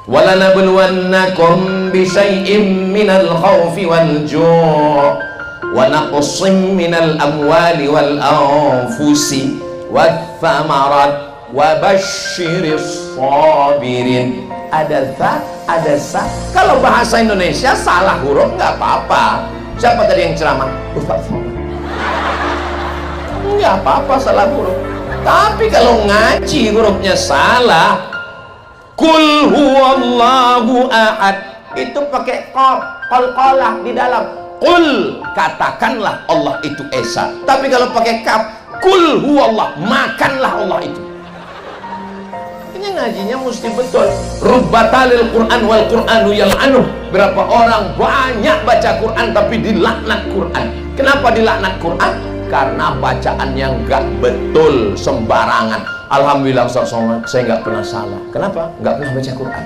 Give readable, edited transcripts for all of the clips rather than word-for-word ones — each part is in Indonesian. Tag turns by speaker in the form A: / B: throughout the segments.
A: walanabluwannakum bisyai'im minal khawfi wal ju' wa naqsim minal amwali wal anfusi wath thamarat wa basyiris sabirin. Ada za, ada sa. Kalau bahasa Indonesia salah huruf nggak apa-apa. Siapa tadi yang ceramah? Ustaz Somad. Nggak apa-apa salah huruf. Tapi kalau ngaji hurufnya salah, kul huwallahu ahad, itu pakai qalqalah di dalam. Kul, katakanlah Allah itu esa. Tapi kalau pakai kaf, kul huwallah, makanlah Allah itu. Ini ngajinya mesti betul. Rubbatalil Quran wal Quranu yal'anuh. Berapa orang banyak baca Quran tapi dilaknat Quran. Kenapa dilaknat Quran? Karena bacaan yang gak betul, sembarangan. Alhamdulillah Ustaz Somad, saya nggak pernah salah. Kenapa? Nggak pernah baca Quran.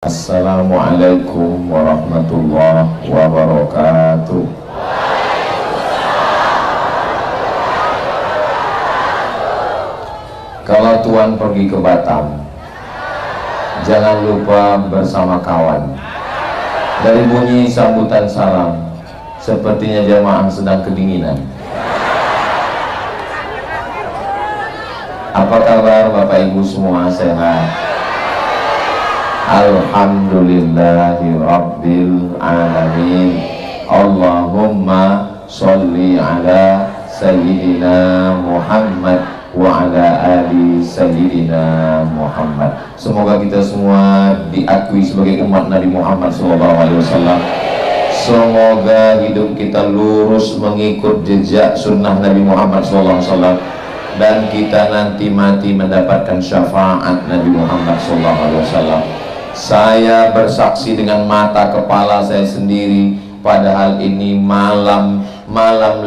A: Assalamualaikum warahmatullahi wabarakatuh. Kalau Tuan pergi ke Batam, jangan lupa bersama kawan. Dari bunyi sambutan salam, sepertinya jamaah sedang kedinginan. Apa kabar Bapak Ibu semua, sehat? Alhamdulillahi Rabbil Alamin. Allahumma sholli ala Sayyidina Muhammad wa ala ali Sayyidina Muhammad. Semoga kita semua diakui sebagai umat Nabi Muhammad SAW. Semoga hidup kita lurus mengikut jejak sunnah Nabi Muhammad SAW, dan kita nanti mati mendapatkan syafaat Nabi Muhammad SAW. Saya bersaksi dengan mata kepala saya sendiri, padahal ini malam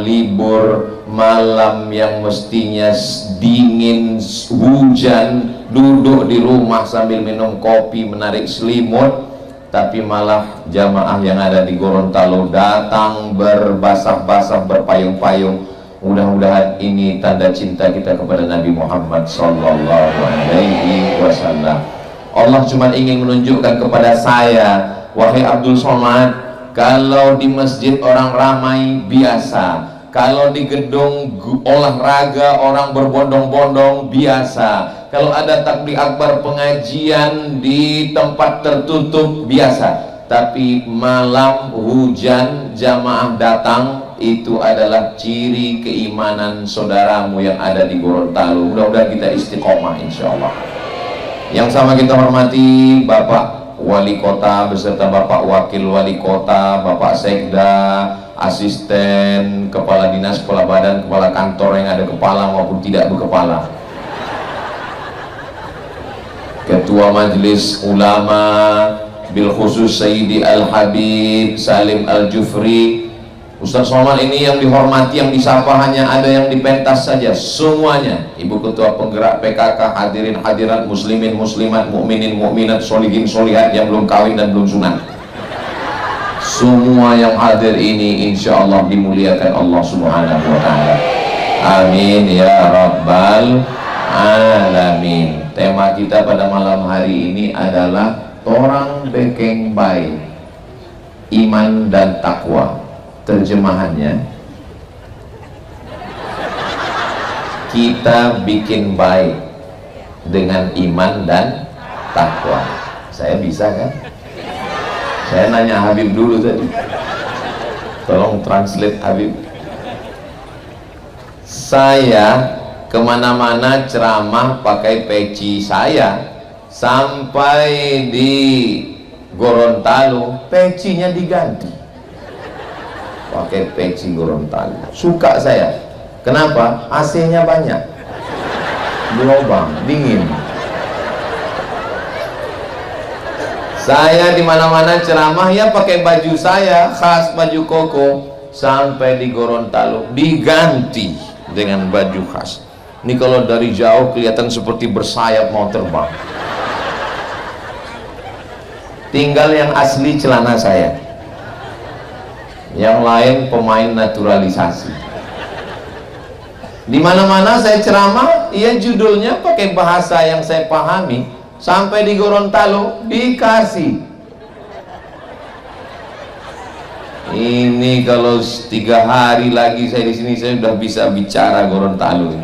A: libur, malam yang mestinya dingin, hujan, duduk di rumah sambil minum kopi, menarik selimut, tapi malah jamaah yang ada di Gorontalo datang berbasah-basah, berpayung-payung. Mudah-mudahan ini tanda cinta kita kepada Nabi Muhammad SAW. Allah cuma ingin menunjukkan kepada saya, wahai Abdul Somad, kalau di masjid orang ramai biasa, kalau di gedung olahraga orang berbondong-bondong biasa, kalau ada takbir akbar pengajian di tempat tertutup biasa, tapi malam hujan jamaah datang, itu adalah ciri keimanan saudaramu yang ada di Gorontalo. Mudah-mudahan kita istiqomah insyaallah. Yang sama kita hormati Bapak Wali Kota beserta Bapak Wakil Wali Kota, Bapak Sekda, asisten, kepala dinas, kepala badan, kepala kantor yang ada kepala maupun tidak berkepala, Ketua Majelis Ulama bil khusus Sayyidi Al-Habib Salim Al-Jufri. Ustaz Somad ini yang dihormati, yang disapa hanya ada yang dipentas saja, semuanya. Ibu Ketua Penggerak PKK, hadirin hadirat, muslimin muslimat, mukminin mukminat, solihin solihat yang belum kawin dan belum sunat, semua yang hadir ini insya Allah dimuliakan Allah Subhanahu wa ta'ala. Amin ya rabbal alamin. Tema kita pada malam hari ini adalah Torang Bekeng Baik, Iman dan Takwa. Terjemahannya, kita bikin baik dengan iman dan takwa. Saya bisa kan? Saya nanya Habib dulu tadi, tolong translate Habib. Saya kemana-mana ceramah pakai peci saya, sampai di Gorontalo pecinya diganti pakai peci Gorontalo. Suka saya. Kenapa? AC-nya banyak, berlubang, dingin. Saya di mana-mana ceramah ya pakai baju saya khas, baju koko, sampai di Gorontalo diganti dengan baju khas. Ini kalau dari jauh kelihatan seperti bersayap mau terbang. tinggal yang asli celana saya, yang lain pemain naturalisasi. Di mana-mana saya ceramah, ya judulnya pakai bahasa yang saya pahami. Sampai di Gorontalo dikasih. Ini kalau 3 hari lagi saya di sini, saya sudah bisa bicara Gorontalo.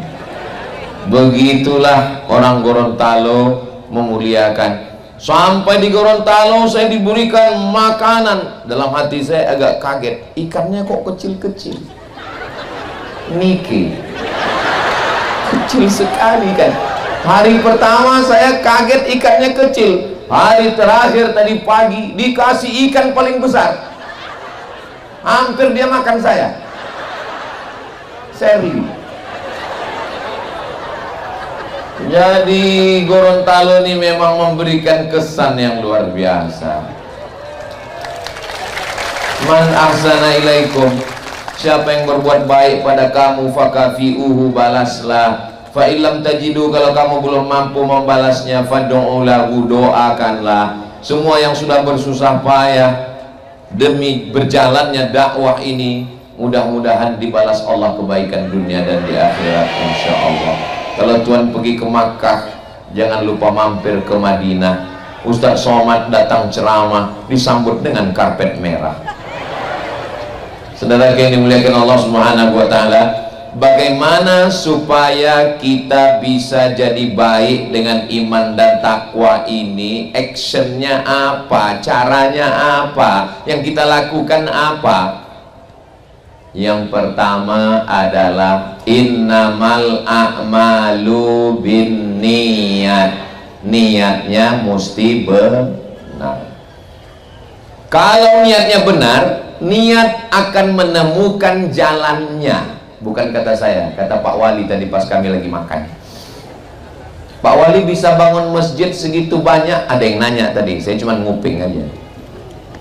A: Begitulah orang Gorontalo memuliakan. Sampai di Gorontalo saya diberikan makanan. Dalam hati saya agak kaget, ikannya kok kecil-kecil. Niki kecil sekali kan. Hari pertama saya kaget ikannya kecil. Hari terakhir tadi pagi dikasih ikan paling besar. Hampir dia makan saya. Serius. Jadi Gorontalo ini memang memberikan kesan yang luar biasa. Man ahsana ilaikum, siapa yang berbuat baik pada kamu, fakafi'uhu, balaslah. Fa illam tajidu, kalau kamu belum mampu membalasnya, fad'u lahu, doakanlah. Semua yang sudah bersusah payah demi berjalannya dakwah ini, mudah-mudahan dibalas Allah kebaikan dunia dan di akhirat insyaallah. Kalau Tuhan pergi ke Makkah, jangan lupa mampir ke Madinah. Ustaz Somad datang ceramah disambut dengan karpet merah. Saudara yang dimuliakan Allah Subhanahu wa taala, bagaimana supaya kita bisa jadi baik dengan iman dan takwa ini? Actionnya apa? Caranya apa? Yang kita lakukan apa? Yang pertama adalah innamal a'malu binniyat. Niatnya mesti benar. Kalau niatnya benar, niat akan menemukan jalannya. Bukan kata saya, kata Pak Wali tadi pas kami lagi makan. Pak Wali bisa bangun masjid segitu banyak. Ada yang nanya tadi, saya cuma nguping aja.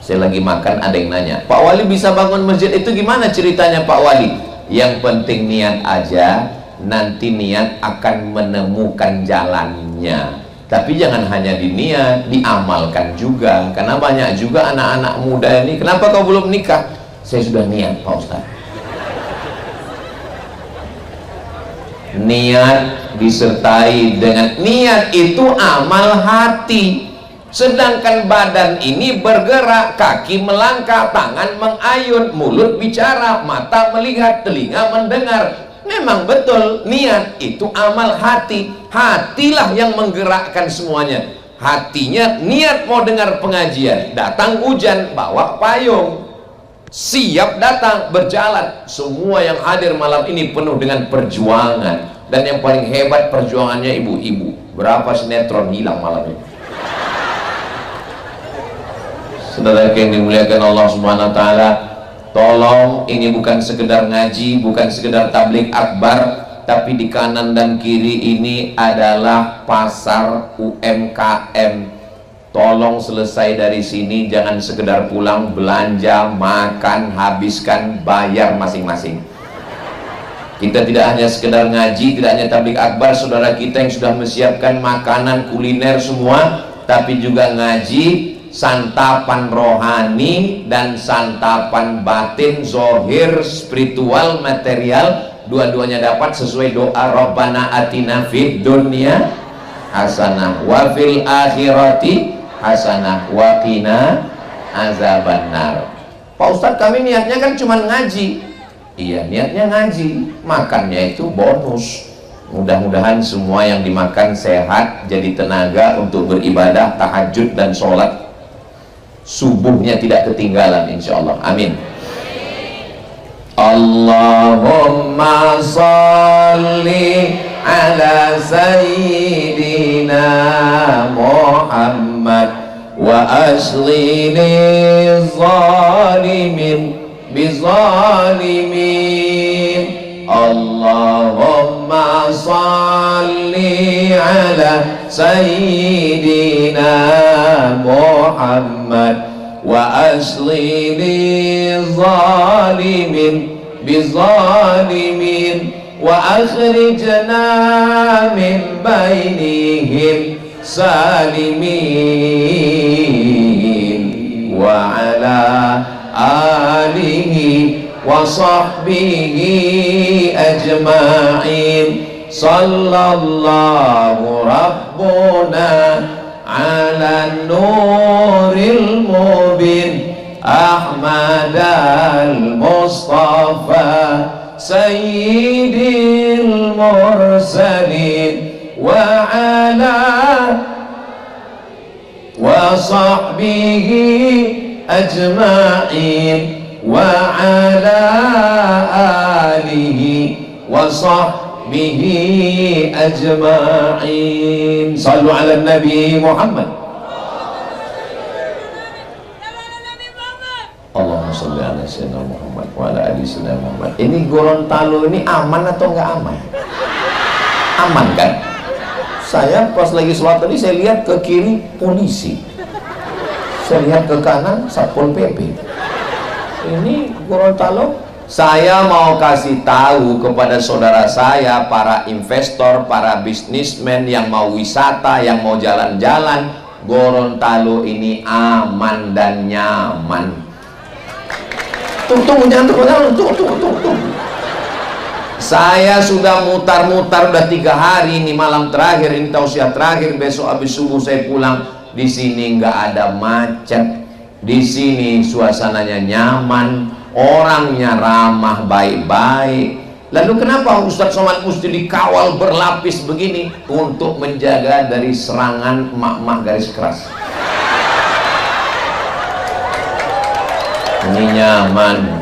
A: Saya lagi makan, ada yang nanya, Pak Wali bisa bangun masjid itu gimana ceritanya Pak Wali? Yang penting niat aja, nanti niat akan menemukan jalannya. Tapi jangan hanya diniat, diamalkan juga. Karena banyak juga anak-anak muda ini, kenapa kau belum nikah? Saya sudah niat Pak Ustaz. Niat disertai dengan niat itu amal hati. Sedangkan badan ini bergerak, kaki melangkah, tangan mengayun, mulut bicara, mata melihat, telinga mendengar. Memang betul, niat itu amal hati. Hatilah yang menggerakkan semuanya. Hatinya niat mau dengar pengajian, datang hujan, bawa payung, siap datang, berjalan. Semua yang hadir malam ini penuh dengan perjuangan. Dan yang paling hebat perjuangannya ibu-ibu. Berapa sinetron hilang malam ini. Saudara yang dimuliakan Allah Subhanahu wa taala, tolong ini bukan sekedar ngaji, bukan sekedar tabligh akbar, tapi di kanan dan kiri ini adalah pasar UMKM. Tolong selesai dari sini, jangan sekedar pulang belanja, makan, habiskan, bayar masing-masing. Kita tidak hanya sekedar ngaji, tidak hanya tabligh akbar, saudara kita yang sudah menyiapkan makanan kuliner semua, tapi juga ngaji, santapan rohani dan santapan batin, zohir, spiritual, material, dua-duanya dapat sesuai doa Rabbana atina fid dunya hasanah wa fil akhirati hasanah wa qina azabannar. Pak Ustadz, kami niatnya kan cuma ngaji. Iya, niatnya ngaji, makannya itu bonus. Mudah-mudahan semua yang dimakan sehat, jadi tenaga untuk beribadah, tahajud dan sholat subuhnya tidak ketinggalan insyaallah. Amin. Allahumma salli ala sayyidina Muhammad wa asli zalimin bizalimin. Allahumma salli ala sayyidina Muhammad wa asli zalimin bizalimin wa akhrijna min bainihim salimin wa ala alihi wa sahbihi ajma'in. Sallallahu rabbuna ala nuril mubin Ahmad al-Mustafa sayyidil mursalin wa ala wa sahbihi ajma'in wa ala alihi wa sahbihi ajma'in. Sallu ala Nabi Muhammad. Allahumma sholli ala sayyidina Muhammad wa ala ali sayyidina Muhammad. Ini Gorontalo ini aman atau enggak aman? Aman kan? Saya pas lagi sholat tadi saya lihat ke kiri polisi, saya lihat ke kanan Satpol PP. Ini Gorontalo. Saya mau kasih tahu kepada saudara saya, para investor, para bisnismen yang mau wisata, yang mau jalan-jalan, Gorontalo ini aman dan nyaman. Tunggu, jangan tunggu. Saya sudah mutar-mutar udah 3 hari ini, malam terakhir ini tausiah terakhir, besok habis subuh saya pulang. Di sini nggak ada macet, di sini suasananya nyaman, orangnya ramah, baik-baik. Lalu kenapa Ustadz Somad mesti dikawal berlapis begini? Untuk menjaga dari serangan emak-emak garis keras. Ini nyaman.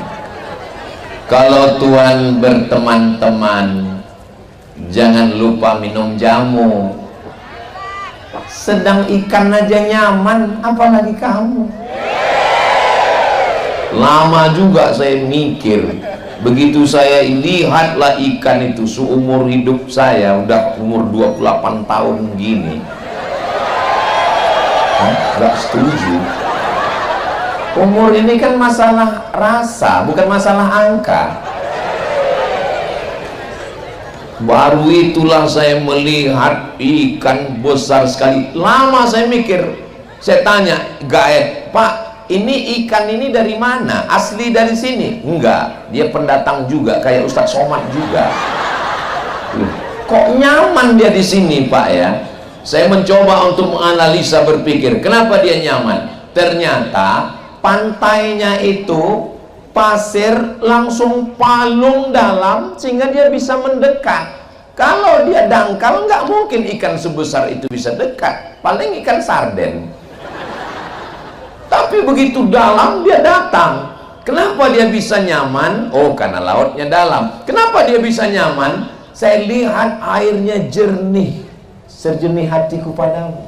A: Kalau Tuhan berteman-teman, jangan lupa minum jamu. Sedang ikan aja nyaman, apalagi kamu. Lama juga saya mikir. Begitu saya lihatlah ikan itu, seumur hidup saya udah umur 28 tahun gini. Gak setuju. Umur ini kan masalah rasa, bukan masalah angka. Baru itulah saya melihat ikan besar sekali. Lama saya mikir, saya tanya gaet, Pak, ini ikan ini dari mana? Asli dari sini? Enggak, dia pendatang juga, kayak Ustadz Somad juga. Kok nyaman dia di sini, Pak ya? Saya mencoba untuk menganalisa, berpikir, kenapa dia nyaman? Ternyata pantainya itu pasir langsung palung dalam sehingga dia bisa mendekat. Kalau dia dangkal nggak mungkin ikan sebesar itu bisa dekat, paling ikan sarden. Tapi begitu dalam dia datang. Kenapa dia bisa nyaman? Oh, karena lautnya dalam. Kenapa dia bisa nyaman? Saya lihat airnya jernih, sejernih hatiku padamu.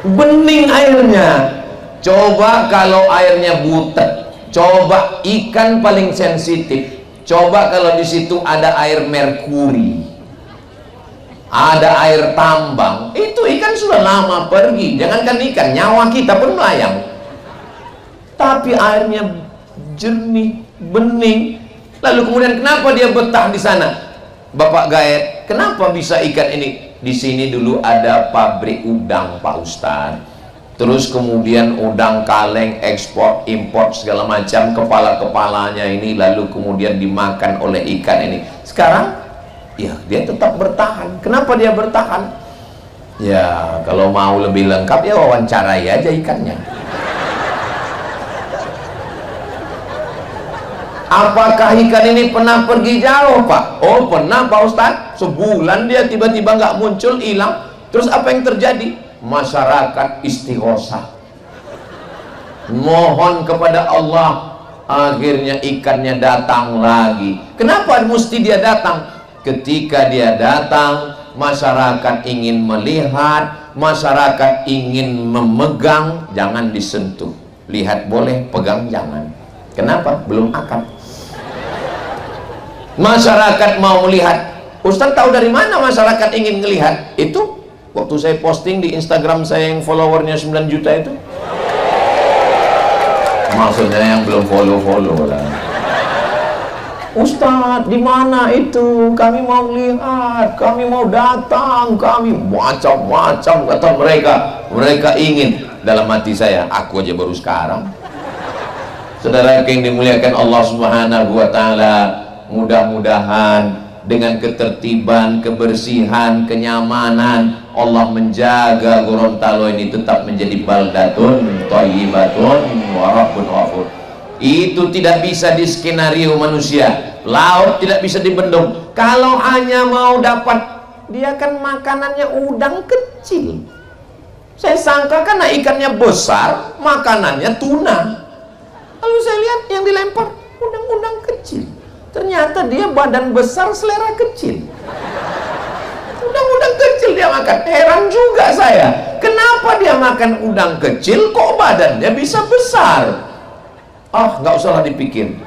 A: Bening airnya. Coba kalau airnya butek, coba ikan paling sensitif. Coba kalau di situ ada air merkuri, ada air tambang, itu ikan sudah lama pergi. Jangankan ikan, nyawa kita pun melayang. Tapi airnya jernih, bening. Lalu kemudian kenapa dia betah di sana? Bapak Gaet, kenapa bisa ikan ini? Di sini dulu ada pabrik udang, Pak Ustadz. Terus kemudian udang kaleng, ekspor, import segala macam, kepala-kepalanya ini lalu kemudian dimakan oleh ikan ini. Sekarang, ya dia tetap bertahan. Kenapa dia bertahan? Ya, kalau mau lebih lengkap ya wawancarai aja ikannya. Apakah ikan ini pernah pergi jauh, Pak? Oh, pernah, Pak Ustadz. Sebulan dia tiba-tiba nggak muncul, hilang. Terus apa yang terjadi? Masyarakat istighosah, mohon kepada Allah, akhirnya ikannya datang lagi. Kenapa mesti dia datang? Ketika dia datang, masyarakat ingin melihat, masyarakat ingin memegang, jangan disentuh. Lihat boleh, pegang jangan. Kenapa? Belum akad. Masyarakat mau melihat. Ustaz tahu dari mana masyarakat ingin melihat? Itu waktu saya posting di Instagram saya yang followernya 9 juta itu. Maksudnya yang belum follow lah. Ustadz, di mana itu? Kami mau lihat, kami mau datang, kami macam-macam kata mereka. Mereka ingin. Dalam hati saya, aku aja baru sekarang. Saudara yang dimuliakan Allah Subhanahu wa taala, mudah-mudahan dengan ketertiban, kebersihan, kenyamanan Allah menjaga Gorontalo ini tetap menjadi baldatun thayyibatun wa rabbun ghafur. Itu tidak bisa di skenario manusia. Laut tidak bisa dibendung. Kalau hanya mau dapat, dia kan makanannya udang kecil. Saya sangka karena ikannya besar, makanannya tuna. Lalu saya lihat yang dilempar udang-udang kecil. Ternyata dia badan besar, selera kecil. Udang-udang kecil dia makan. Heran juga saya, kenapa dia makan udang kecil kok badannya bisa besar? Nggak usah dipikir,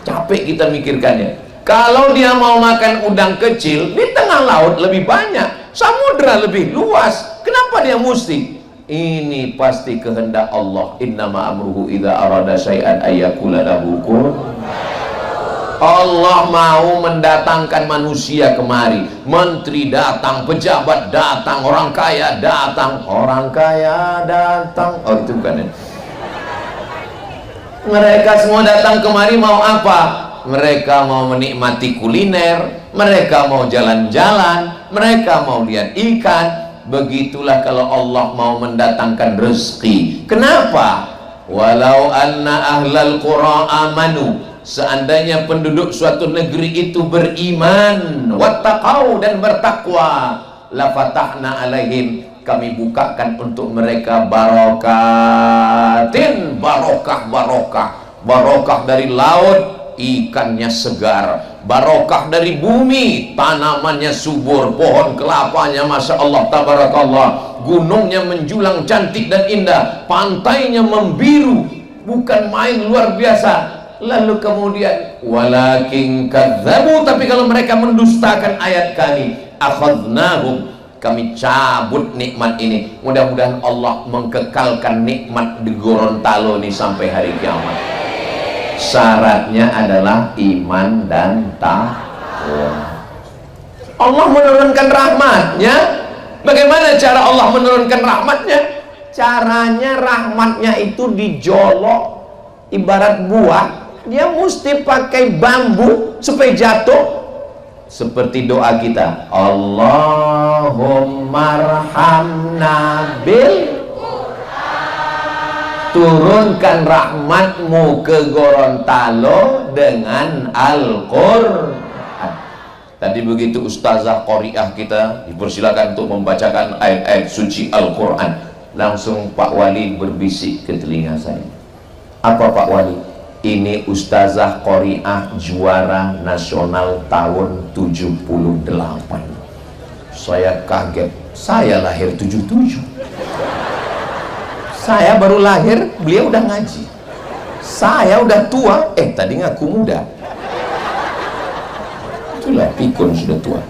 A: capek kita mikirkannya. Kalau dia mau makan udang kecil, di tengah laut lebih banyak, samudra lebih luas, kenapa dia mesti? Ini pasti kehendak Allah. Innama amruhu idza arada syai'an ayyakula lahu kun. Allah mau mendatangkan manusia kemari. Menteri datang, pejabat datang, orang kaya datang. Orang kaya datang. Oh itu bukan ya? Mereka semua datang kemari mau apa? Mereka mau menikmati kuliner, mereka mau jalan-jalan, mereka mau lihat ikan. Begitulah kalau Allah mau mendatangkan rezeki. Kenapa? Walau anna ahlal qura amanu, seandainya penduduk suatu negeri itu beriman, wattaqau dan bertakwa, la fatahna alaihim, kami bukakan untuk mereka barakatin, barokah dari laut, ikannya segar, barokah dari bumi, tanamannya subur, pohon kelapanya masya Allah tabarakallah, gunungnya menjulang cantik dan indah, pantainya membiru, bukan main luar biasa. Lalu kemudian walakin kadzabu, tapi kalau mereka mendustakan ayat kami, akhadnahum, kami cabut nikmat ini. Mudah-mudahan Allah mengkekalkan nikmat di Gorontalo ini sampai hari kiamat. Syaratnya adalah iman dan takwa. Allah menurunkan rahmatnya. Bagaimana cara Allah menurunkan rahmatnya? Caranya rahmatnya itu dijolok, ibarat buah, dia mesti pakai bambu supaya jatuh. Seperti doa kita, Allahumma arhamna bil Qur'an, turunkan rahmatmu ke Gorontalo dengan Al-Qur'an. Tadi begitu ustazah qoriah kita dipersilakan untuk membacakan ayat-ayat suci Al-Qur'an, langsung Pak Wali berbisik ke telinga saya. Apa Pak Wali? Ini ustazah qoriah juara nasional tahun 78. Saya kaget, saya lahir 77. Saya baru lahir, beliau udah ngaji. Saya udah tua, tadi ngaku muda. Itulah pikun sudah tua.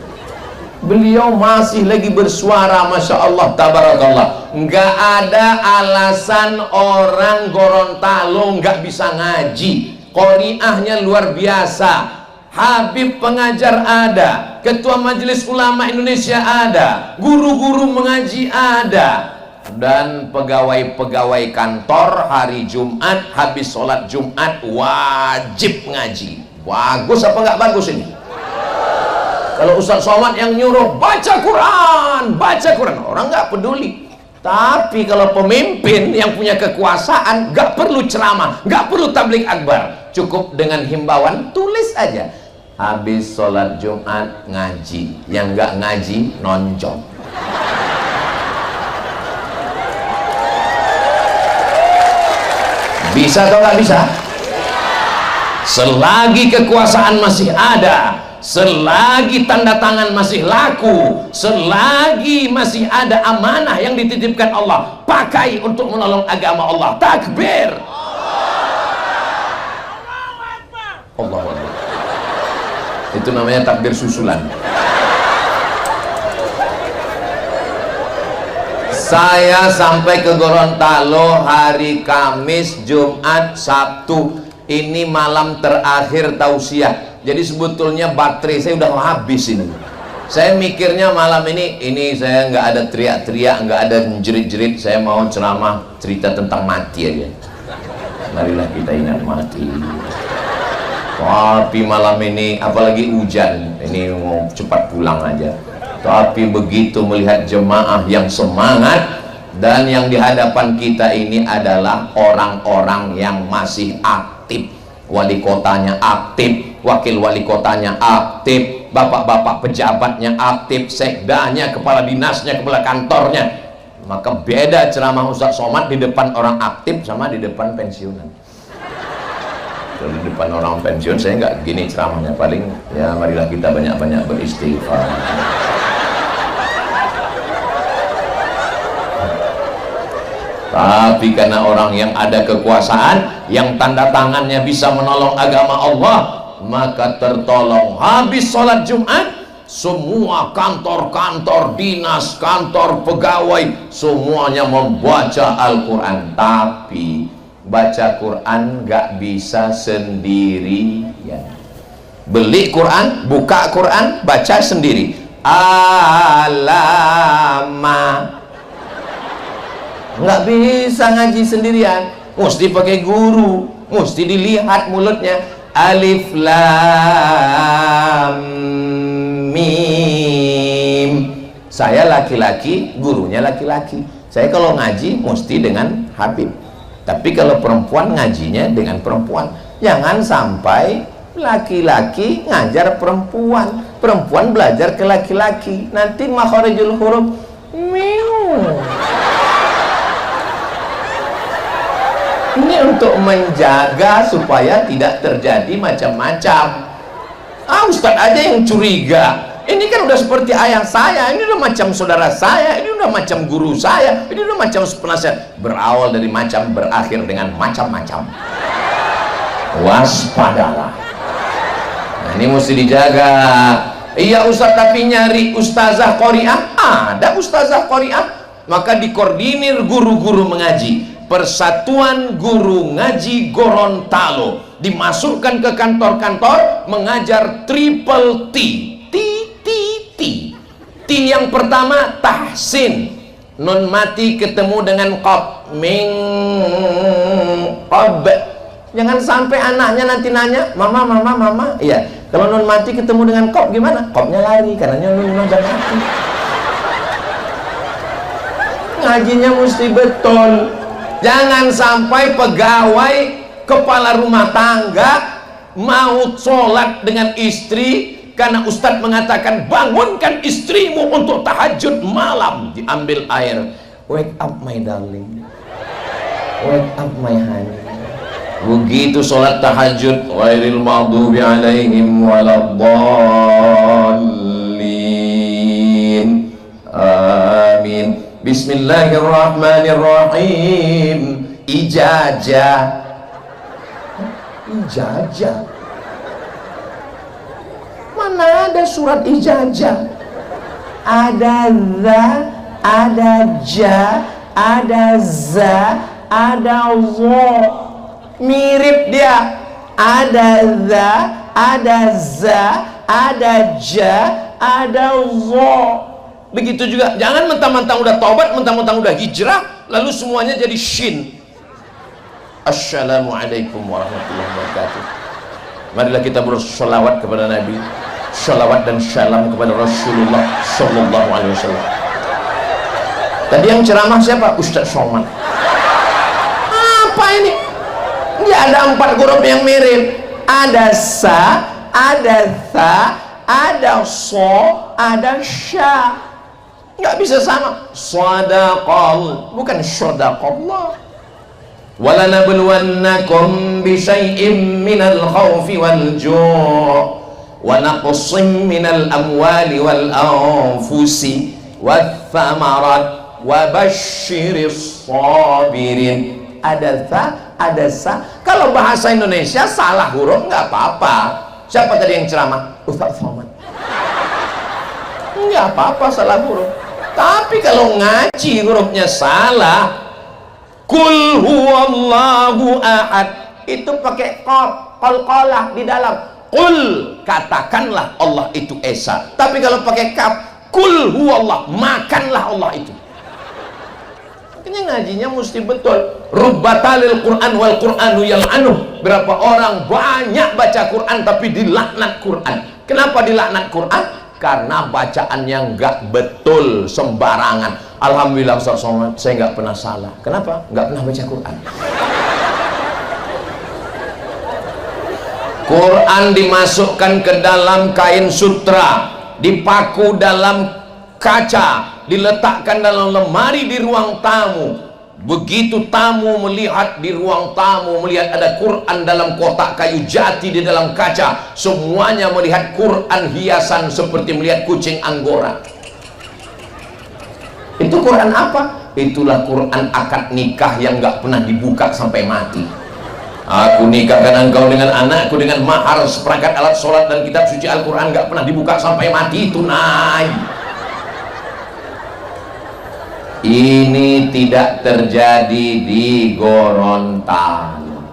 A: Beliau masih lagi bersuara, masya Allah tabarakallah. Nggak ada alasan orang Gorontalo nggak bisa ngaji. Qoriahnya luar biasa. Habib pengajar ada, ketua majelis ulama Indonesia ada, guru-guru mengaji ada, dan pegawai-pegawai kantor hari Jumat habis sholat Jumat wajib ngaji. Bagus apa nggak bagus ini? Kalau Ustaz Somad yang nyuruh baca Quran, orang nggak peduli. Tapi kalau pemimpin yang punya kekuasaan, nggak perlu ceramah, nggak perlu tabligh akbar, cukup dengan himbauan, tulis aja. Habis sholat Jumat ngaji, yang nggak ngaji nonjok. Bisa atau nggak bisa? Selagi kekuasaan masih ada, selagi tanda tangan masih laku, selagi masih ada amanah yang dititipkan Allah, pakai untuk menolong agama Allah. Takbir. Allahu Akbar. Itu namanya takbir susulan. Saya sampai ke Gorontalo hari Kamis, Jumat, Sabtu. ini malam terakhir tausiah. Jadi sebetulnya baterai saya udah habis ini. Saya mikirnya malam ini saya nggak ada teriak-teriak, nggak ada jerit-jerit. Saya mau ceramah cerita tentang mati aja. Marilah kita ingat mati. Tapi malam ini apalagi hujan, ini mau cepat pulang aja. Tapi begitu melihat jemaah yang semangat, dan yang di hadapan kita ini adalah orang-orang yang masih aktif. Wali kotanya aktif, wakil wali kotanya aktif, bapak-bapak pejabatnya aktif, sekdanya, kepala dinasnya, kepala kantornya. Maka beda ceramah Ustaz Somad di depan orang aktif sama di depan pensiunan. Kalau di depan orang pensiun saya nggak gini ceramahnya, paling ya marilah kita banyak-banyak beristighfar. Tapi karena orang yang ada kekuasaan, yang tanda tangannya bisa menolong agama Allah, maka tertolong. Habis sholat Jumat, semua kantor-kantor dinas, kantor pegawai, semuanya membaca Al-Quran. Tapi baca Quran nggak bisa sendirian. Beli Quran, buka Quran, baca sendiri. Alama. Nggak bisa ngaji sendirian, mesti pakai guru, mesti dilihat mulutnya. Alif lam mim. Saya laki-laki, gurunya laki-laki. Saya kalau ngaji mesti dengan Habib. Tapi kalau perempuan ngajinya dengan perempuan. Jangan sampai laki-laki ngajar perempuan, perempuan belajar ke laki-laki. Nanti makharijul huruf miu. Ini untuk menjaga supaya tidak terjadi macam-macam. Ustadz aja yang curiga. Ini kan udah seperti ayah saya, ini udah macam saudara saya, ini udah macam guru saya, ini udah macam penasihat. Berawal dari macam, berakhir dengan macam-macam. Waspadalah. Nah, ini mesti dijaga. Iya Ustadz, tapi nyari ustazah Qori'ah. Ada ustazah Qori'ah. Maka dikoordinir guru-guru mengaji. Persatuan Guru Ngaji Gorontalo dimasukkan ke kantor-kantor mengajar triple T. T yang pertama tahsin, nun mati ketemu dengan qab, ming qab. Jangan sampai anaknya nanti nanya, mama. Iya, kalau nun mati ketemu dengan qab gimana? Qabnya lari, karena nun udah mati. Ngajinya mesti betul. Jangan sampai pegawai kepala rumah tangga mau sholat dengan istri karena Ustadz mengatakan bangunkan istrimu untuk tahajud malam, diambil air, wake up my darling, wake up my honey. Begitu sholat tahajud, ghairil maghdubi alaihim waladdallin, amin. Bismillahirrahmanirrahim. Ijazah. Mana ada surat ijazah? Ada za, ada ja, ada za, ada wo. Mirip dia. Ada za, ada za, ada ja, ada wo. Begitu juga, jangan mentang-mentang udah taubat, mentang-mentang udah hijrah, lalu semuanya jadi shin. Assalamualaikum warahmatullahi wabarakatuh. Marilah kita bersolawat kepada Nabi, solawat dan salam kepada Rasulullah Sallallahu Alaihi Wasallam. Tadi yang ceramah siapa? Ustaz Somad. Apa ini? Dia ada 4 huruf yang mirip. Ada sa, ada tha, ada so, ada sya. Nggak bisa sama. Shadaqal, bukan shadaqallah. Walanabluwannakum bisyai'im minal khawfi wal ju' wa naqsim minal amwali wal anfusi wath thamarat wa basyiris sabirin. Ada tha, ada sa. Kalau bahasa Indonesia salah huruf nggak apa-apa. Siapa tadi yang ceramah? Ustaz Somad. Nggak apa-apa salah huruf. Tapi kalau ngaji hurufnya salah, kul huwallahu ahad, itu pakai qalqalah di dalam. Qul, katakanlah Allah itu esa. Tapi kalau pakai kaf, kul huwallah, makanlah Allah itu. Ini ngajinya mesti betul. Rubbatalil Quran wal Quranu yal'anuh. Berapa orang banyak baca Quran tapi dilaknat Quran. Kenapa dilaknat Quran? Karena bacaan yang enggak betul, sembarangan. Alhamdulillah Ustaz Somad, saya enggak pernah salah. Kenapa? Enggak pernah baca Quran. Quran dimasukkan ke dalam kain sutra, dipaku dalam kaca, diletakkan dalam lemari di ruang tamu. Begitu tamu melihat di ruang tamu, melihat ada Quran dalam kotak kayu jati di dalam kaca, semuanya melihat Quran hiasan seperti melihat kucing Anggora. Itu Quran apa? Itulah Quran akad nikah yang gak pernah dibuka sampai mati. Aku nikahkan engkau dengan anakku dengan mahar, seperangkat alat sholat dan kitab suci Al-Quran, gak pernah dibuka sampai mati. Itu naik. Ini tidak terjadi di Gorontalo.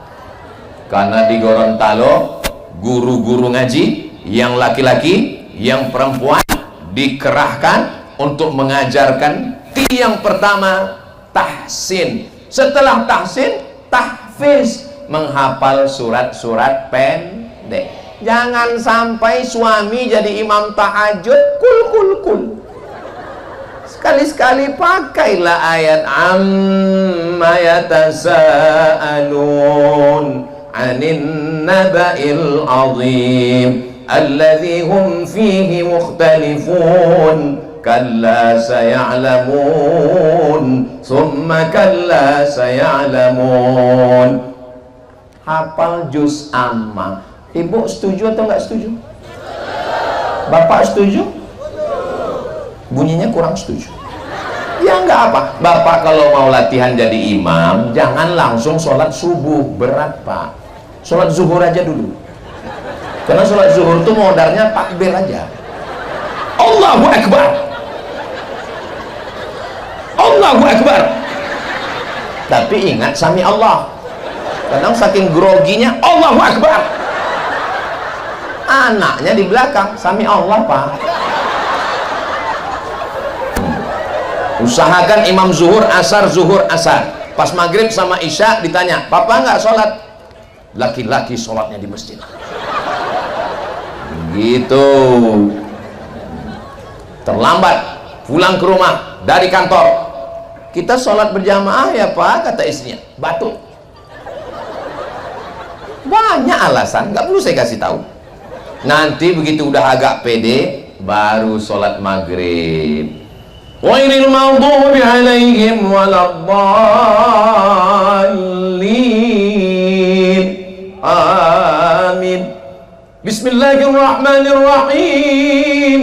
A: Karena di Gorontalo guru-guru ngaji yang laki-laki, yang perempuan dikerahkan untuk mengajarkan. Yang pertama tahsin, setelah tahsin tahfiz, menghafal surat-surat pendek. Jangan sampai suami jadi imam tahajud kul. Sekali-sekali pakailah ayat amma yatasaalun 'anin naba'il 'azim alladzi hum fihi mukhtalifun kalla saya'lamun thumma kalla saya'lamun. Hafal juz amma. Ibu setuju atau enggak setuju? Bapak setuju? Bunyinya kurang setuju. Ya enggak apa. Bapak kalau mau latihan jadi imam, jangan langsung sholat subuh, berat Pak. Sholat zuhur aja dulu. Karena sholat zuhur itu modalnya takbir aja. Allahu Akbar, Allahu Akbar. Tapi ingat sami Allah. Kadang saking groginya Allahu Akbar, anaknya di belakang sami Allah Pak. Usahakan imam zuhur asar, zuhur asar. Pas maghrib sama isya ditanya, papa nggak sholat? Laki-laki sholatnya di masjid. Gitu. Terlambat pulang ke rumah dari kantor, kita sholat berjamaah ya Pak, kata istrinya. Batuk. Banyak alasan, nggak perlu saya kasih tahu. Nanti begitu udah agak pede, baru sholat maghrib. Ghairil maghdubi alaihim waladdallin. Amin. Bismillahirrahmanirrahim.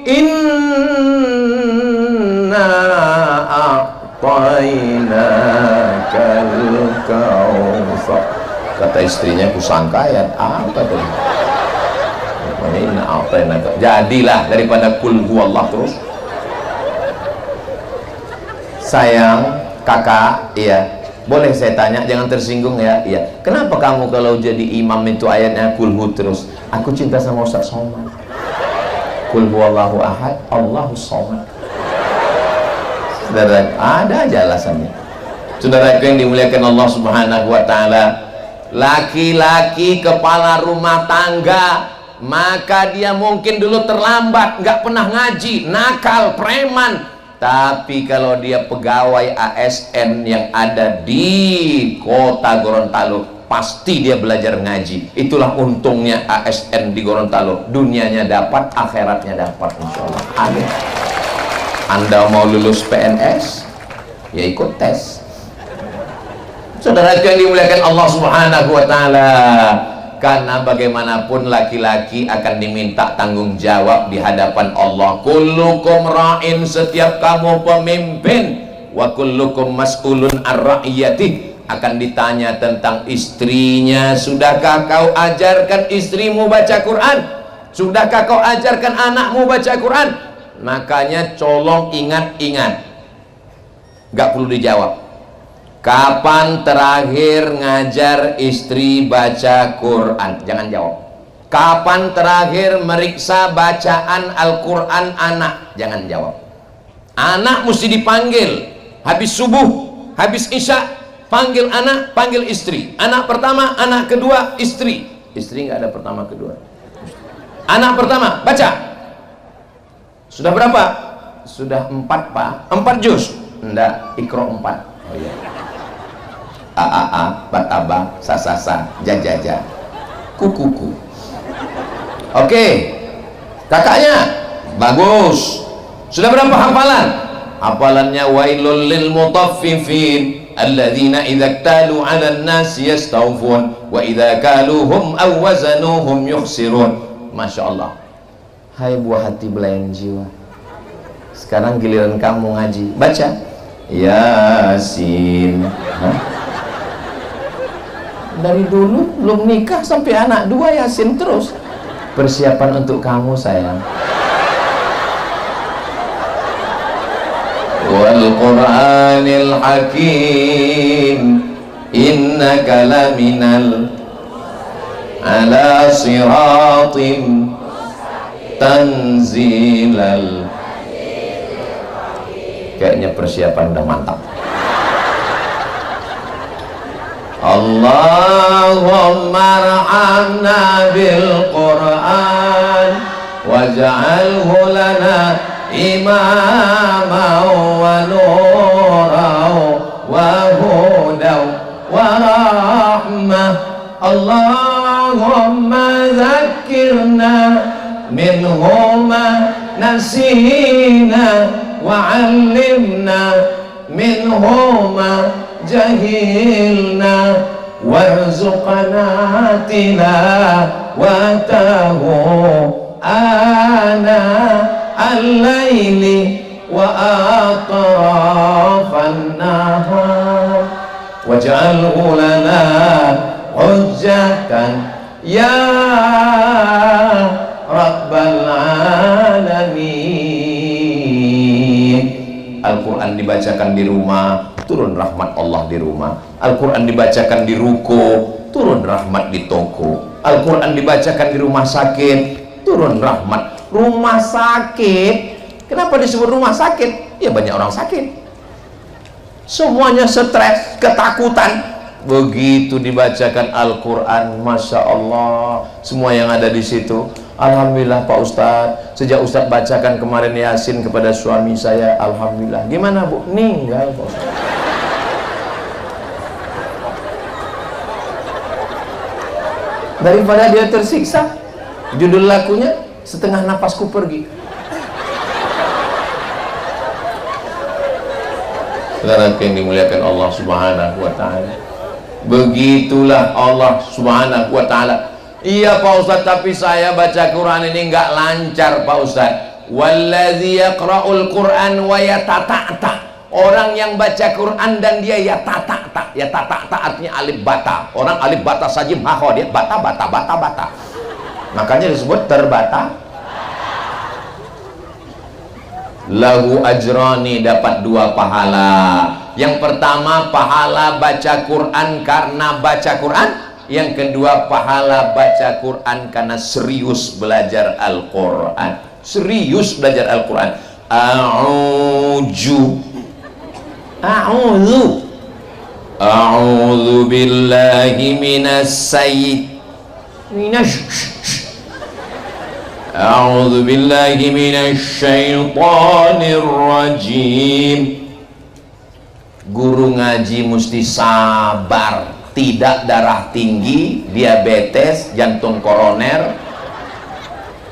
A: Inna a'tainakal kautsar. Kata istrinya, kusangka ya apa tuh? Inna a'tainaka. Jadilah daripada kul huwallah terus. Sayang, kakak, iya. Boleh saya tanya, jangan tersinggung ya. Iya. Kenapa kamu kalau jadi imam itu ayatnya kulhu terus? Aku cinta sama Ustaz Somad. Kul huwallahu ahad, Allahus somad. Saudara, ada aja alasannya. Saudara yang dimuliakan Allah Subhanahu wa taala, laki-laki kepala rumah tangga, maka dia mungkin dulu terlambat, nggak pernah ngaji, nakal, preman. Tapi kalau dia pegawai ASN yang ada di kota Gorontalo, pasti dia belajar ngaji. Itulah untungnya ASN di Gorontalo. Dunianya dapat, akhiratnya dapat, insya Allah. Amin. Anda mau lulus PNS, ya ikut tes. Saudara yang dimuliakan Allah Subhanahu wa taala, karena bagaimanapun laki-laki akan diminta tanggung jawab di hadapan Allah. Kullukum ra'in, setiap kamu pemimpin, wa kullukum mas'ulun ar-ra'iyati, akan ditanya tentang istrinya. Sudahkah kau ajarkan istrimu baca Quran? Sudahkah kau ajarkan anakmu baca Quran? Makanya colong ingat-ingat, gak perlu dijawab. Kapan terakhir ngajar istri baca Quran? Jangan jawab. Kapan terakhir meriksa bacaan Al-Quran anak? Jangan jawab. Anak mesti dipanggil habis subuh, habis isya, panggil anak, panggil istri. Anak pertama, anak kedua, istri. Istri nggak ada pertama kedua. Anak pertama baca. Sudah berapa? Sudah 4 pak. 4 juz? Enggak, Iqra 4. Oh iya. A, bataba, sasasa, jajaja, kukuku. Oke, kakaknya bagus. Sudah berapa hafalan? Hafalannya wailul lil mutaffifin alladzina idza iktalu 'alan nasi yastawfun wa idza kaluhum aw wazanuhum yukhsirun. Masya Allah. Hai buah hati belayan jiwa, sekarang giliran kamu ngaji. Baca Yasin. Dari dulu belum nikah sampai anak 2 Yasin terus. Persiapan untuk kamu sayang. Wal Qur'anil Hakim innaka laminal ala siratim tanzilal. Kayaknya persiapan udah mantap. Allahumma arhamna bil Qur'an waj'alhu lana imaman wa nuran wa hudan wa rahmah. Allahumma zakkirna minhu ma nasina wa 'allimna minhu ma jahilna warzuqna tilawatahu ana al-laili wa atrafan nahar waj'alhu lana hujjatan ya rabbal alamin. Al-Quran dibacakan di rumah, turun rahmat Allah di rumah. Al-Quran dibacakan di ruko, turun rahmat di toko. Al-Quran dibacakan di rumah sakit, turun rahmat. Rumah sakit, kenapa disebut rumah sakit? Ya banyak orang sakit, semuanya stres, ketakutan. Begitu dibacakan Al-Quran, Masya Allah, semua yang ada di situ. Alhamdulillah Pak Ustadz, sejak Ustadz bacakan kemarin Yasin kepada suami saya, Alhamdulillah. Gimana Bu? Ninggal Pak Ustadz. Daripada dia tersiksa, judul lagunya Setengah Napasku Pergi. Saudara yang dimuliakan Allah Subhanahu wa Ta'ala, begitulah Allah Subhanahu wa Ta'ala. Iya Pak Ustadz, tapi saya baca Quran ini nggak lancar Pak Ustadz. Walladzi yaqra'ul Quran wa yatata'ta. Orang yang baca Quran dan dia yatata'ta. Yatata'ta artinya alif bata. Orang alif bata sajim haho, dia bata. Makanya disebut terbata. Lahu ajrani, dapat 2 pahala. Yang pertama pahala baca Quran karena baca Quran. Yang kedua pahala baca Quran karena serius belajar Al-Quran. Serius belajar Al-Quran. A'udzu billahi A'udzu billahi minasyaitonir rajim. Guru ngaji mesti sabar. Tidak darah tinggi, diabetes, jantung koroner.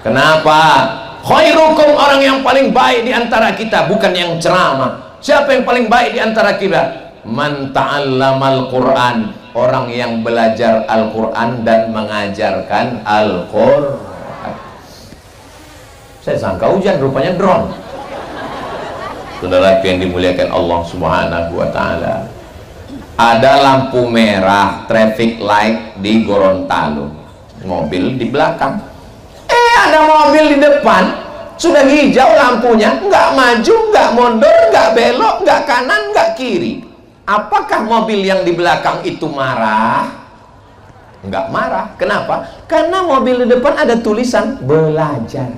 A: Kenapa? Khairukum, orang yang paling baik di antara kita, bukan yang ceramah. Siapa yang paling baik di antara kita? Man ta'allamal Qur'an, orang yang belajar Al-Quran dan mengajarkan Al-Quran. Saya sangka hujan, rupanya drone. Saudara yang dimuliakan Allah Subhanahu wa Ta'ala, ada lampu merah traffic light di Gorontalo, mobil di belakang, ada mobil di depan, sudah hijau lampunya, nggak maju, nggak mundur, nggak belok, nggak kanan, nggak kiri. Apakah mobil yang di belakang itu marah? Enggak marah. Kenapa? Karena mobil di depan ada tulisan belajar.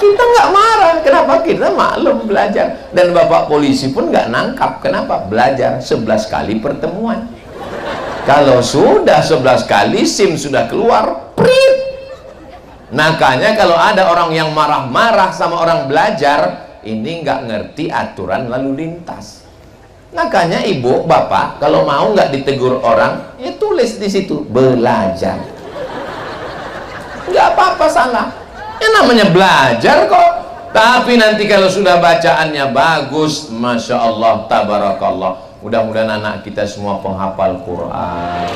A: Kita nggak marah. Kenapa? Kita maklum belajar. Dan bapak polisi pun nggak nangkap. Kenapa? Belajar 11 kali pertemuan. Kalau sudah 11 kali SIM sudah keluar, prit. Makanya kalau ada orang yang marah-marah sama orang belajar, ini nggak ngerti aturan lalu lintas. Makanya ibu, bapak, kalau mau nggak ditegur orang, ya tulis di situ belajar. Nggak apa-apa salah. Ya namanya belajar kok. Tapi nanti kalau sudah bacaannya bagus, masya Allah, tabarakallah. Mudah-mudahan anak kita semua penghafal Quran,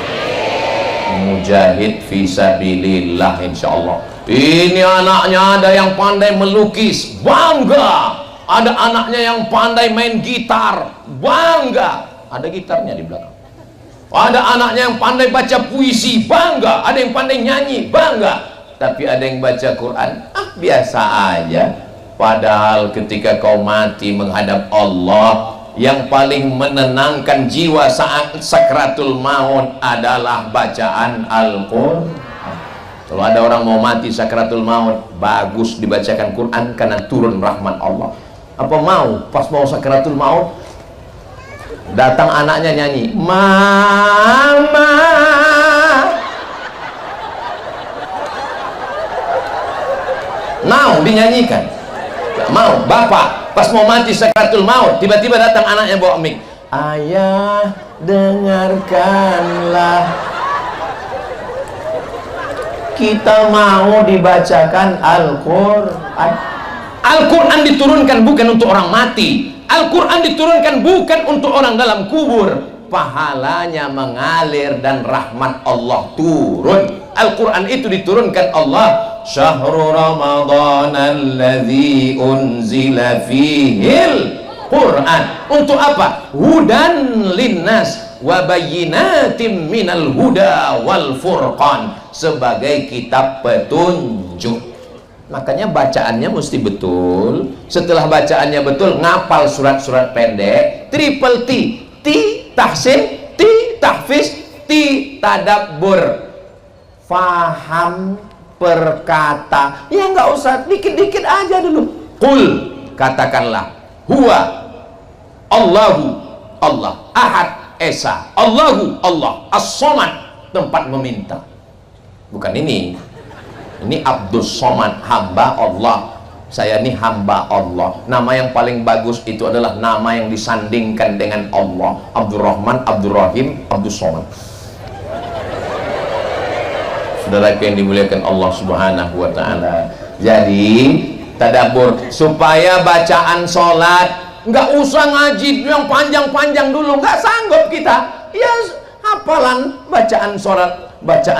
A: mujahid fisabilillah, insya Allah. Ini anaknya ada yang pandai melukis, bangga. Ada anaknya yang pandai main gitar, bangga. Ada gitarnya di belakang. Ada anaknya yang pandai baca puisi, bangga. Ada yang pandai nyanyi, bangga. Tapi ada yang baca Quran, biasa aja. Padahal ketika kau mati menghadap Allah, yang paling menenangkan jiwa saat sakratul maut adalah bacaan Al-Quran. Kalau ada orang mau mati sakratul maut, bagus dibacakan Quran karena turun rahmat Allah. Apa mau pas mau sakratul maut datang anaknya nyanyi mama, mau dinyanyikan? Gak mau. Bapak pas mau mati sakratul maut, tiba-tiba datang anaknya bawa mic, ayah dengarkanlah, kita mau dibacakan Al-Quran. Al-Quran diturunkan bukan untuk orang mati. Al-Quran diturunkan bukan untuk orang dalam kubur. Pahalanya mengalir dan rahmat Allah turun. Al-Quran itu diturunkan Allah. Syahrul Ramadan alladzi unzila fihil Quran. Untuk apa? Hudan linnas wa bayyinatim minal huda wal furqan. Sebagai kitab petunjuk. Makanya bacaannya mesti betul. Setelah bacaannya betul, ngapal surat-surat pendek, triple T, T tahsin, T tahfiz, T tadabbur, faham perkata. Ya nggak usah, dikit-dikit aja dulu. Qul, katakanlah, huwa Allahu Allah, ahad esa, Allahu Allah, as-somad, tempat meminta. Bukan ini. Ini Abdus Somad, hamba Allah. Saya ini hamba Allah. Nama yang paling bagus itu adalah nama yang disandingkan dengan Allah. Abdurrahman, Abdurrahim, Abdus Somad. Saudara yang dimuliakan Allah Subhanahu wa ta'ala. Jadi tadabbur supaya bacaan sholat nggak usah ngaji yang panjang-panjang dulu, nggak sanggup kita. Ya hafalan bacaan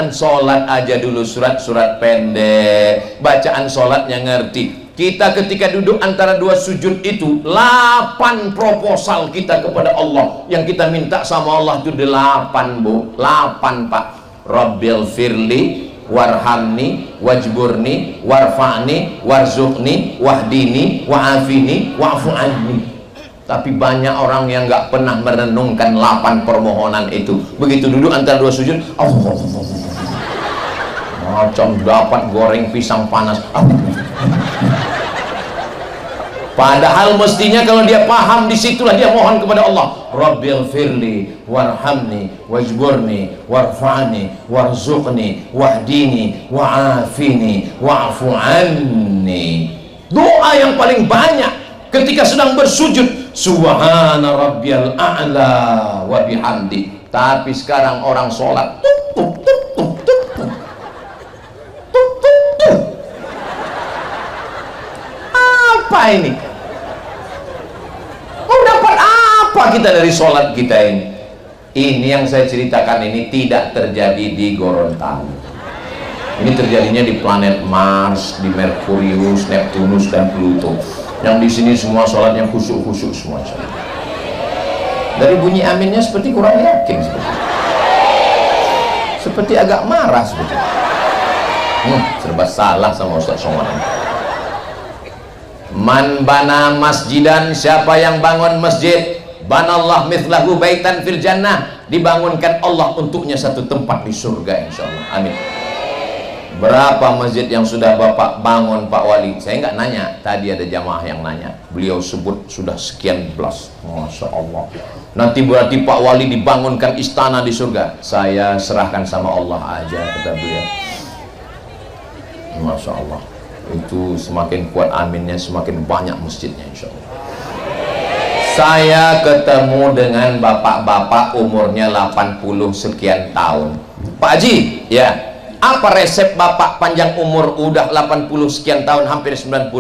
A: sholat aja dulu, surat-surat pendek, bacaan sholatnya ngerti. Kita ketika duduk antara dua sujud itu 8 proposal kita kepada Allah. Yang kita minta sama Allah itu 8 bu, 8 pak. Rabbil firli warhamni wajburni warfa'ni warzuqni wahdini wa'afini wa'fu anni. Tapi banyak orang yang nggak pernah merenungkan 8 permohonan itu. Begitu duduk antara dua sujud, Allah, macam dapat goreng pisang panas. Padahal mestinya kalau dia paham, disitulah dia mohon kepada Allah. Rabbil firli warhamni wajburni warfa'ni warzuqni wahdini wa'afini wa'fu anni. Doa yang paling banyak ketika sedang bersujud, subhana rabbiyal a'la wa bihamdi. Tapi sekarang orang sholat apa ini? Mau dapat apa kita dari sholat kita ini? Ini yang saya ceritakan ini tidak terjadi di Gorontalo. Ini terjadinya di planet Mars, di Merkurius, Neptunus dan Pluto. Yang di sini semua sholatnya khusyuk-khusyuk semua. Dari bunyi aminnya seperti kurang yakin, seperti agak marah sebetulnya. Serba salah sama Ustaz Somad. Man bana masjidan, siapa yang bangun masjid, banallah mithlahu baitan fil jannah, dibangunkan Allah untuknya satu tempat di surga insyaallah. Amin. Berapa masjid yang sudah Bapak bangun Pak Wali? Saya nggak nanya, tadi ada jamaah yang nanya, beliau sebut sudah sekian belas. Masya Allah. Nanti berarti Pak Wali dibangunkan istana di surga. Saya serahkan sama Allah aja, kata beliau. Masya Allah. Itu semakin kuat aminnya, semakin banyak masjidnya insya Allah. Saya ketemu dengan bapak-bapak umurnya 80 sekian tahun. Pak Haji, ya, apa resep bapak panjang umur udah 80 sekian tahun, hampir 90?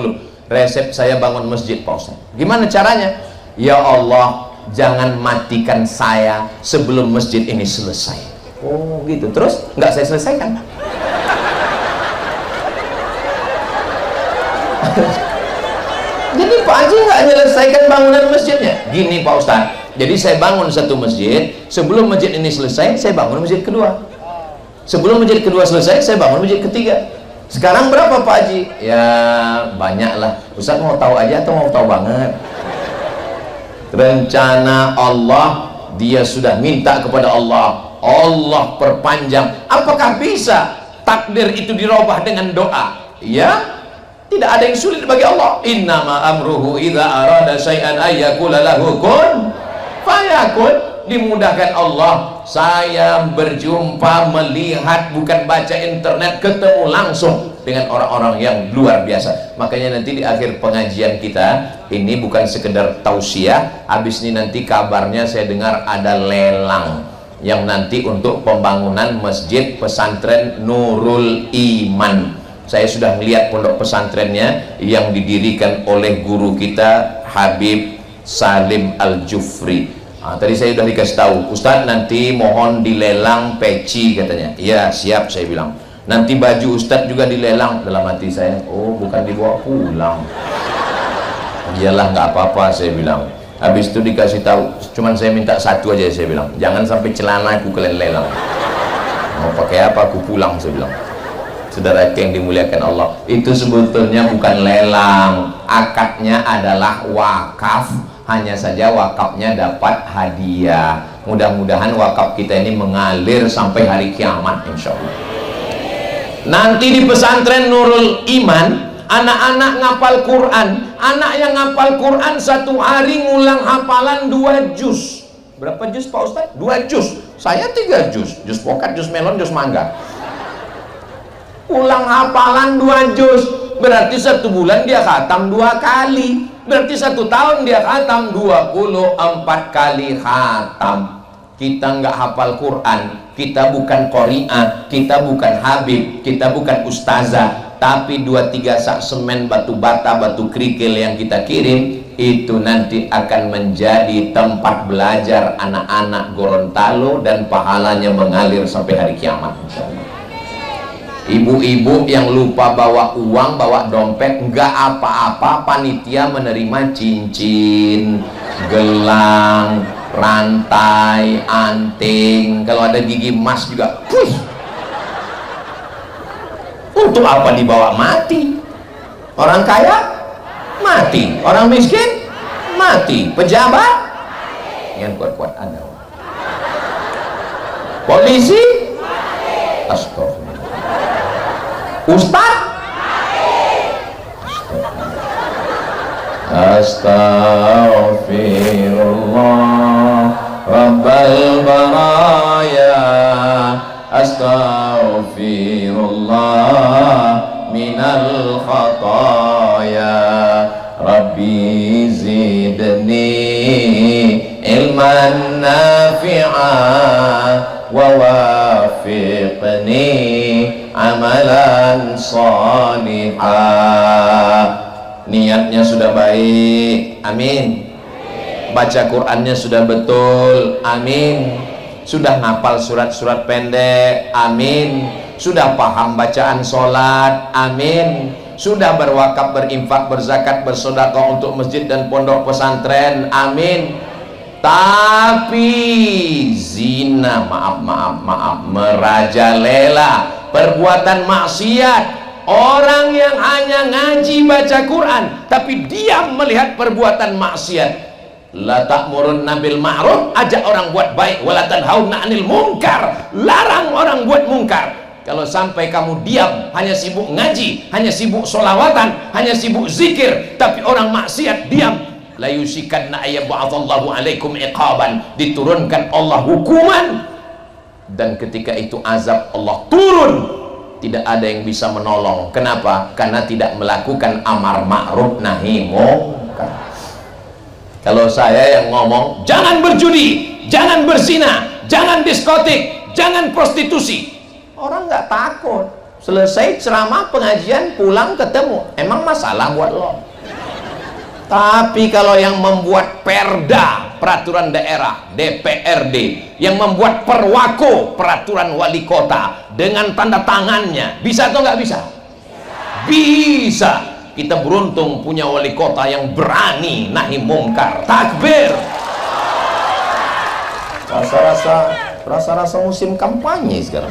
A: Resep saya bangun masjid Pak Ustaz. Gimana caranya? Ya Allah, jangan matikan saya sebelum masjid ini selesai. Oh gitu. Terus nggak saya selesaikan. Jadi Pak Haji nggak menyelesaikan bangunan masjidnya. Gini Pak Ustaz, jadi saya bangun satu masjid, sebelum masjid ini selesai saya bangun masjid kedua, sebelum masjid kedua selesai saya bangun masjid ketiga. Sekarang berapa Pak Haji? Ya banyak lah. Ustaz mau tahu aja atau mau tahu banget? Rencana Allah, dia sudah minta kepada Allah, Allah perpanjang. Apakah bisa takdir itu dirubah dengan doa? Ya, tidak ada yang sulit bagi Allah. Innama amruhu idza arada syai'an ayyakula lahu kun fayakun. Dimudahkan Allah. Saya berjumpa, melihat, bukan baca internet, ketemu langsung dengan orang-orang yang luar biasa. Makanya nanti di akhir pengajian kita ini bukan sekedar tausiah, habis ini nanti kabarnya saya dengar ada lelang yang nanti untuk pembangunan masjid pesantren Nurul Iman. Saya sudah melihat pondok pesantrennya yang didirikan oleh guru kita Habib Salim Al-Jufri. Tadi saya sudah dikasih tahu, Ustadz nanti mohon dilelang peci katanya. Iya siap, saya bilang. Nanti baju Ustadz juga dilelang. Dalam hati saya, oh bukan dibawa pulang. Iyalah nggak apa-apa, saya bilang. Habis itu dikasih tahu, cuman saya minta satu aja, saya bilang. Jangan sampai celana aku kalian lelang. Mau pakai apa aku pulang, saya bilang. Saudara yang dimuliakan Allah, itu sebetulnya bukan lelang, akadnya adalah wakaf. Hanya saja wakafnya dapat hadiah. Mudah-mudahan wakaf kita ini mengalir sampai hari kiamat insya Allah. Nanti di pesantren Nurul Iman, anak-anak ngapal Quran. Anak yang ngapal Quran satu hari ngulang hafalan 2 juz. Berapa juz Pak Ustaz? 2 juz. Saya 3 juz. Juz pokat, juz melon, juz mangga. Ulang hafalan 2 juz. Berarti 1 bulan dia khatam 2 kali. Berarti 1 tahun dia khatam 24 kali khatam. Kita nggak hafal Quran, kita bukan qori'ah, kita bukan habib, kita bukan ustazah, tapi 2-3 sak semen, batu bata, batu kerikil yang kita kirim itu nanti akan menjadi tempat belajar anak-anak Gorontalo dan pahalanya mengalir sampai hari kiamat insyaallah. Ibu-ibu yang lupa bawa uang, bawa dompet, enggak apa-apa, panitia menerima cincin, gelang, rantai, anting, kalau ada gigi emas juga. Untuk apa dibawa? Mati. Orang kaya mati, orang miskin mati, pejabat yang kuat-kuat ada, polisi astagfirullah, Ustaz astaghfirullah rabbal baraya astaghfirullah minal khataya rabbi zidni ilman nafi'a wa wafiqni amalan salihah. Niatnya sudah baik, amin. Baca Qurannya sudah betul, amin. Sudah ngapal surat-surat pendek, amin. Sudah paham bacaan sholat, amin. Sudah berwakaf, berinfak, berzakat, bersedekah untuk masjid dan pondok pesantren, amin. Tapi zina, maaf, merajalela, perbuatan maksiat, Orang yang hanya ngaji baca Quran tapi diam melihat perbuatan maksiat. La ta'murunna bil ma'ruf, ajak orang buat baik, wala tanhauna 'anil munkar, larang orang buat mungkar. Kalau sampai kamu diam, hanya sibuk ngaji, hanya sibuk sholawatan, hanya sibuk zikir, tapi orang maksiat diam, la yusikanna ayyab'atsallahu 'alaikum iqaban, diturunkan Allah hukuman, dan ketika itu azab Allah turun, tidak ada yang bisa menolong. Kenapa? Karena tidak melakukan amar ma'ruf nahi munkar. Kalau saya yang ngomong jangan berjudi, jangan berzina, jangan diskotik, jangan prostitusi, orang nggak takut. Selesai ceramah pengajian pulang ketemu, emang masalah buat lo. Tapi kalau yang membuat perda, peraturan daerah, DPRD, yang membuat perwako, peraturan wali kota, dengan tanda tangannya, bisa atau nggak bisa? Bisa. Kita beruntung punya wali kota yang berani nahi mungkar. Takbir. Rasa-rasa musim kampanye sekarang.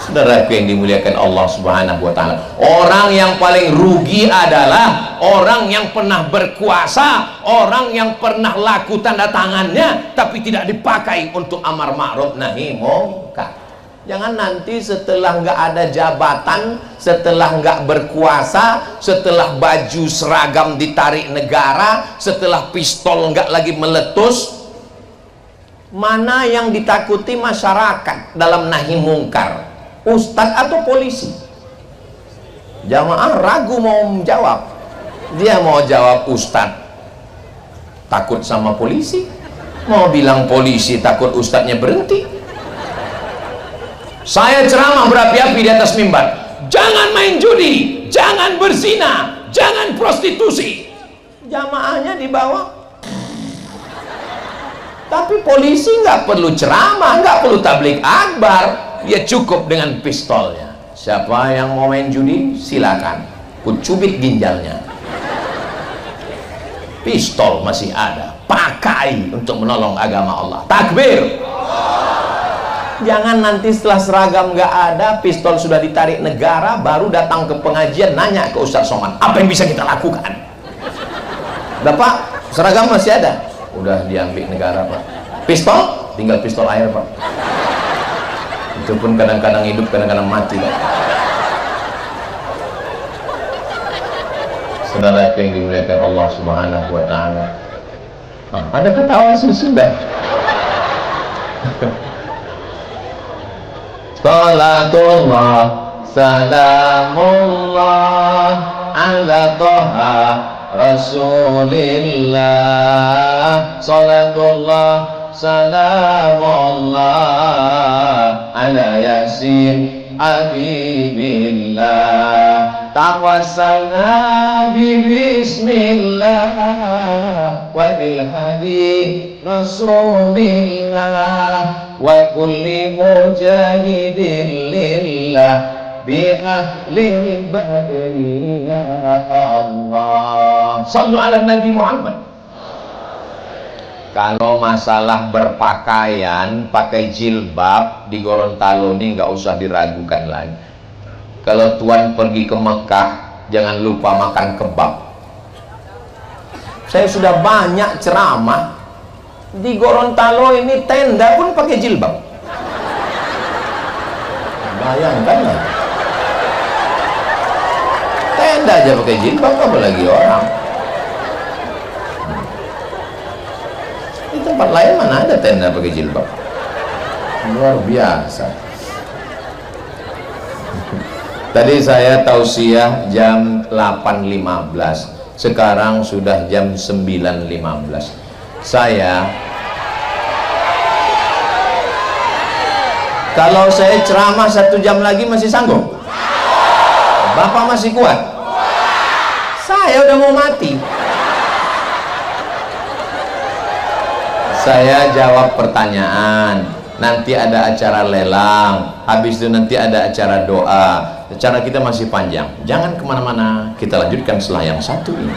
A: Saudaraku yang dimuliakan Allah Subhanahu wa ta'ala, orang yang paling rugi adalah orang yang pernah berkuasa, orang yang pernah laku tanda tangannya tapi tidak dipakai untuk amar ma'ruf nahi munkar. Jangan nanti setelah nggak ada jabatan, setelah nggak berkuasa, setelah baju seragam ditarik negara, setelah pistol nggak lagi meletus, mana yang ditakuti masyarakat dalam nahi mungkar? Ustadz atau polisi? Jamaah ragu mau menjawab. Dia mau jawab ustadz takut sama polisi, mau bilang polisi takut ustadznya berhenti. Saya ceramah berapi-api di atas mimbar, jangan main judi, jangan berzina, jangan prostitusi. Jamaahnya di bawah. Tapi polisi nggak perlu ceramah, nggak perlu tablik akbar, dia cukup dengan pistolnya. Siapa yang mau main judi silakan, ku cubit ginjalnya. Pistol masih ada, pakai untuk menolong agama Allah. Takbir. Jangan nanti setelah seragam nggak ada, pistol sudah ditarik negara, baru datang ke pengajian nanya ke Ustaz Somad, apa yang bisa kita lakukan? Bapak, seragam masih ada? Udah diambil negara Pak. Pistol? Tinggal pistol air Pak. Itu pun kadang-kadang hidup, kadang-kadang mati Pak. Saudara yang dimuliakan Allah Subhanahu wa ta'ala, ada ketawa sesudah. Salatullah salamullah ala toha Rasulillah. Salatullah salamullah ala yasin habibillah. Tawassalna bismillah wa bil hadi Rasulillah wa kulli mujahidin lillah bi ahli badri ya Allah. Sallu ala Nabi Muhammad. Kalau masalah berpakaian, pakai jilbab di Gorontalo ini nggak usah diragukan lagi. Kalau tuan pergi ke Mekah, jangan lupa makan kebab. Saya sudah banyak ceramah di Gorontalo ini, tenda pun pakai jilbab. Bayangkan lah, tenda aja pakai jilbab, apalagi orang. Di tempat lain mana ada tenda pakai jilbab? Luar biasa. Tadi saya tausiah jam 8.15, sekarang sudah jam 9.15. Kalau saya ceramah 1 jam lagi masih sanggup? Bapak masih kuat? Saya udah mau mati. Saya jawab pertanyaan, nanti ada acara lelang, habis itu nanti ada acara doa. Acara kita masih panjang, jangan kemana-mana, kita lanjutkan setelah yang satu ini.